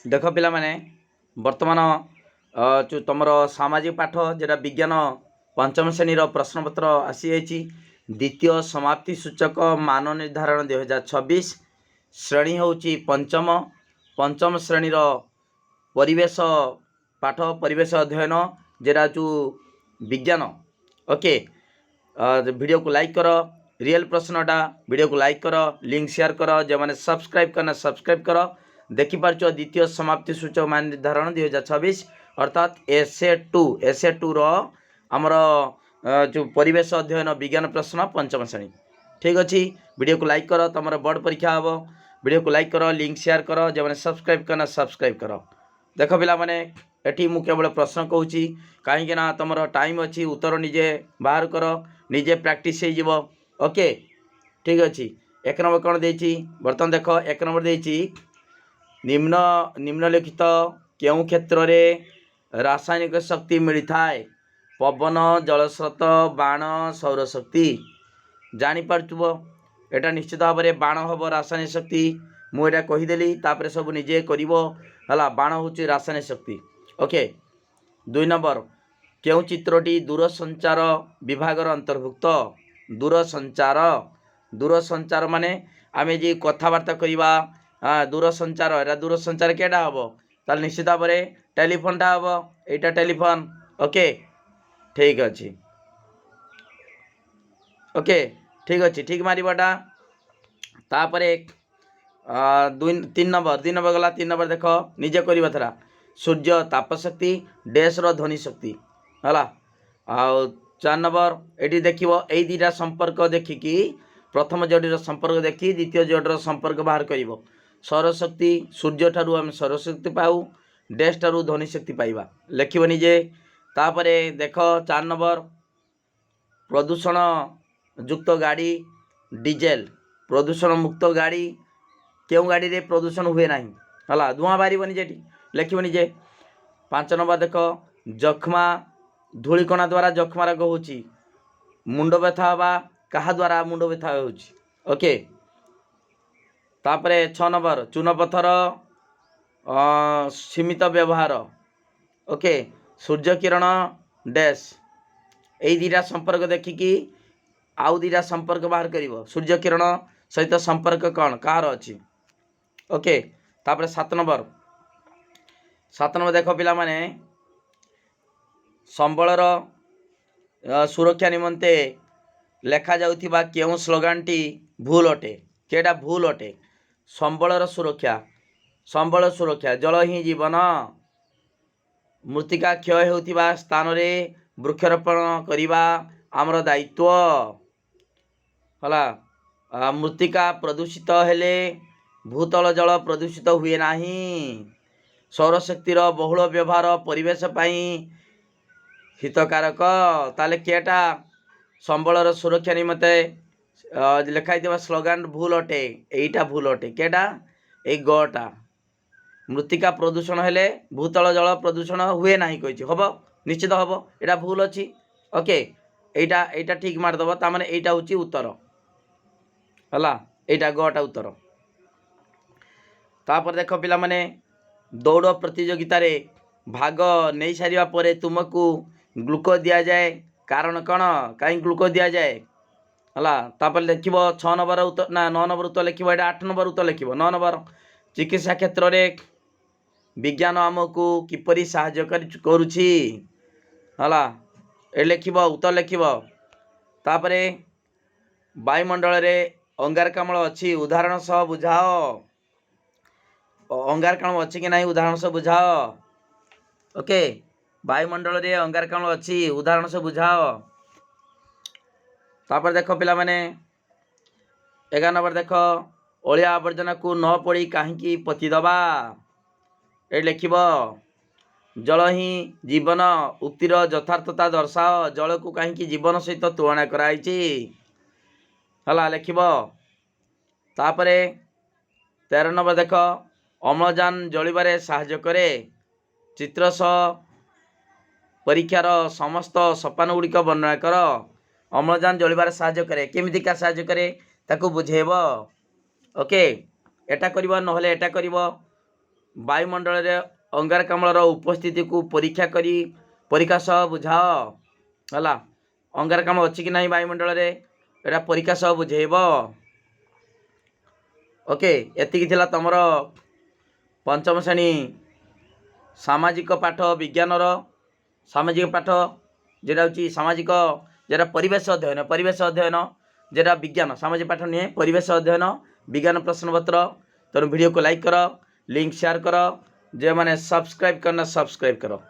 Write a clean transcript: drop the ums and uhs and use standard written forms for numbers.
देख पिला माने वर्तमान जो तुम सामाजिक पाठ जेटा विज्ञान पंचम श्रेणी प्रश्नपत्र आसी जाइए द्वितीय समाप्ति सूचक मान निर्धारण 2026 श्रेणी हूँ पंचम पंचम श्रेणीर परिवेश पाठ परिवेश अध्ययन जेटा जो विज्ञान ओके। वीडियो को लाइक कर रियल प्रश्नटा वीडियो को लाइक कर लिंक शेयर कर जो मैंने सब्सक्राइब करना सब्सक्राइब कर देखिपार द्वितीय समाप्ति सूचक मान निर्धारण 2026 अर्थात एसए टू आमर जो परिवेश अध्ययन विज्ञान प्रश्न पंचम श्रेणी। ठीक अच्छे वीडियो को लाइक कर तुम बोर्ड परीक्षा हम वीडियो को लाइक कर लिंक शेयर कर जो मैंने सब्सक्राइब करना सब्सक्राइब कर। देख पिला माने एटी मु केवल प्रश्न कहूँ कहीं तुम टाइम अच्छी उत्तर निजे बाहर कर निजे प्रैक्टिस हो ओके। ठीक अच्छे एक नंबर कौन देती बर्तमान देख एक नंबर देती निम्नलिखित केउं क्षेत्र रे रासायनिक शक्ति मिलता है पवन जलस्रोत बाण सौरशक्ति जानीपार्व एटा निश्चित भाव में बाण हम रासायनिक शक्ति मुझे कहीदेली तापर सब निजे कर बाण हूँ रासायनिक शक्ति ओके। दुई नंबर केउं चित्रटी दूरसंचार विभागर अंतर्भुक्त दूरसंचार दूरसंचार माने आमे जी कथबार्ता करवा दूरसंचार एटा दूरसंचार केटा हम ताल निश्चित भाव में टेलीफोनटा हम एटा टेलीफोन ओके। ठीक अच्छे ओके ठीक अच्छे ठीक मारिबाटा तापर तीन नंबर गला तीन नंबर देख निजे करवा थरा सूर्य तापशक्ति डैश ध्वनि शक्ति है चार नंबर ये देख यही दुटा संपर्क देखिकी प्रथम जोड़ीर संपर्क देखी द्वितीय जोड़ीर संपर्क बाहर कर सौरशक्ति सूर्य ठारू आम सौरशक्ति पाऊ डैश ठारू ध्वनि शक्ति पाइबा लिखब निजे। तापर देख चार नंबर प्रदूषण युक्त गाड़ी डीजेल प्रदूषण मुक्त गाड़ी क्यों गाड़ी रे प्रदूषण हुए ना है धुआं बाहर निजे लिखब निजे। पांच नंबर देख जख्मा धूलिकणा द्वारा जख्मा रोग हो मुंड व्यथा हवा क्या द्वारा मुंड व्यथा ओके। तापर छ नंबर चूनपथर सीमित व्यवहार ओके सूर्य किरण डैश यही दुटा संपर्क देखिकी आउ दुटा संपर्क बाहर कर सूर्य किरण सहित संपर्क कौन कार अच्छी ओके। तापर सात नंबर देख पिला माने संबलर सुरक्षा निमंते लेखा जाउथिबा केउं स्लोगानटी भूल अटे केटा भूल अटे संबलर सुरक्षा संबल सुरक्षा जल ही जीवन मृत्तिका क्षय होतिबा स्थान रे वृक्षारोपण करिबा आमर दायित्व हला मृत्तिका प्रदूषित हेले भूतल जल प्रदूषित हुए नाही सौरशक्तिर बहुल व्यवहार परिवेश पाई हितकारक ताले केटा संबलर सुरक्षा निमते लिखाई स्लोगान भूल अटे यहीटा भूल अटे केटा ए गटा मृत्तिका प्रदूषण हेले भूतल जल प्रदूषण हुए ना कही हम निश्चित हम यहाँ भूल अच्छी ओके एटा एटा ठीक मारदेव ताने एटा हूँ उत्तर है एटा गटा उत्तर। तापर देख पिला माने दौड़ प्रतियोगिता रे भाग नहीं सारिबा परे तुमको ग्लूकोज दि जाए कारण कौन कहीं ग्लूकोज दि जाए है तापर लिख 6 नंबर उत्तर ना 9 नंबर उत्तर लिख 8 नंबर उत्तर लिख 9 नंबर चिकित्सा क्षेत्र में विज्ञान आमको किपरि साहाय्य करुछि है ये लिख उत्तर लिख। तापर वायुमंडल रे अंगारकाम्ल अच्छी उदाहरण सह बुझाओ अंगारकाम्ल अच्छी कि नहीं उदाहरण सह बुझाओ ओके वायुमंडल रे अंगारकाम्ल अच्छी उदाहरण सह बुझाओ। तापर देख पिला माने 11 नंबर देख अलिया आवर्जना को न पड़ी कहीं पतिदबा ये लिख जल ही जीवन उक्तिर यथार्थता दर्शाओ जल को कहीं जीवन सहित तुलना कराई है लिख। तापर 13 नंबर देख अम्लजान जलिबारे साहाय्य करे चित्र सह परीक्षार समस्त सोपान गुड़िक वर्णना कर अम्लजान जलिबारे साहाय्य करे केमितिका साहाय्य करे ताकू बुझेब ओके एटा करिबो नहले एटा करिबो वायुमंडल रे अंगारकाम्ल उपस्थिति को परीक्षा सह बुझाओ है। अंगारकाम्ल अच्छी कि नहीं वायुमंडल रे एटा परीक्षा सह बुझेब। ओके एतिकी थिला तमर पंचम श्रेणी सामाजिक पाठ विज्ञान सामाजिक पाठ जेटा हूँ सामाजिक जेटा परिवेश अध्ययन जेटा विज्ञान सामाजिक पाठ नुहे परिवेश अध्ययन विज्ञान प्रश्नपत्र। तेणु वीडियो को लाइक कर लिंक शेयर कर जो मैंने सब्सक्राइब करना सब्सक्राइब करो।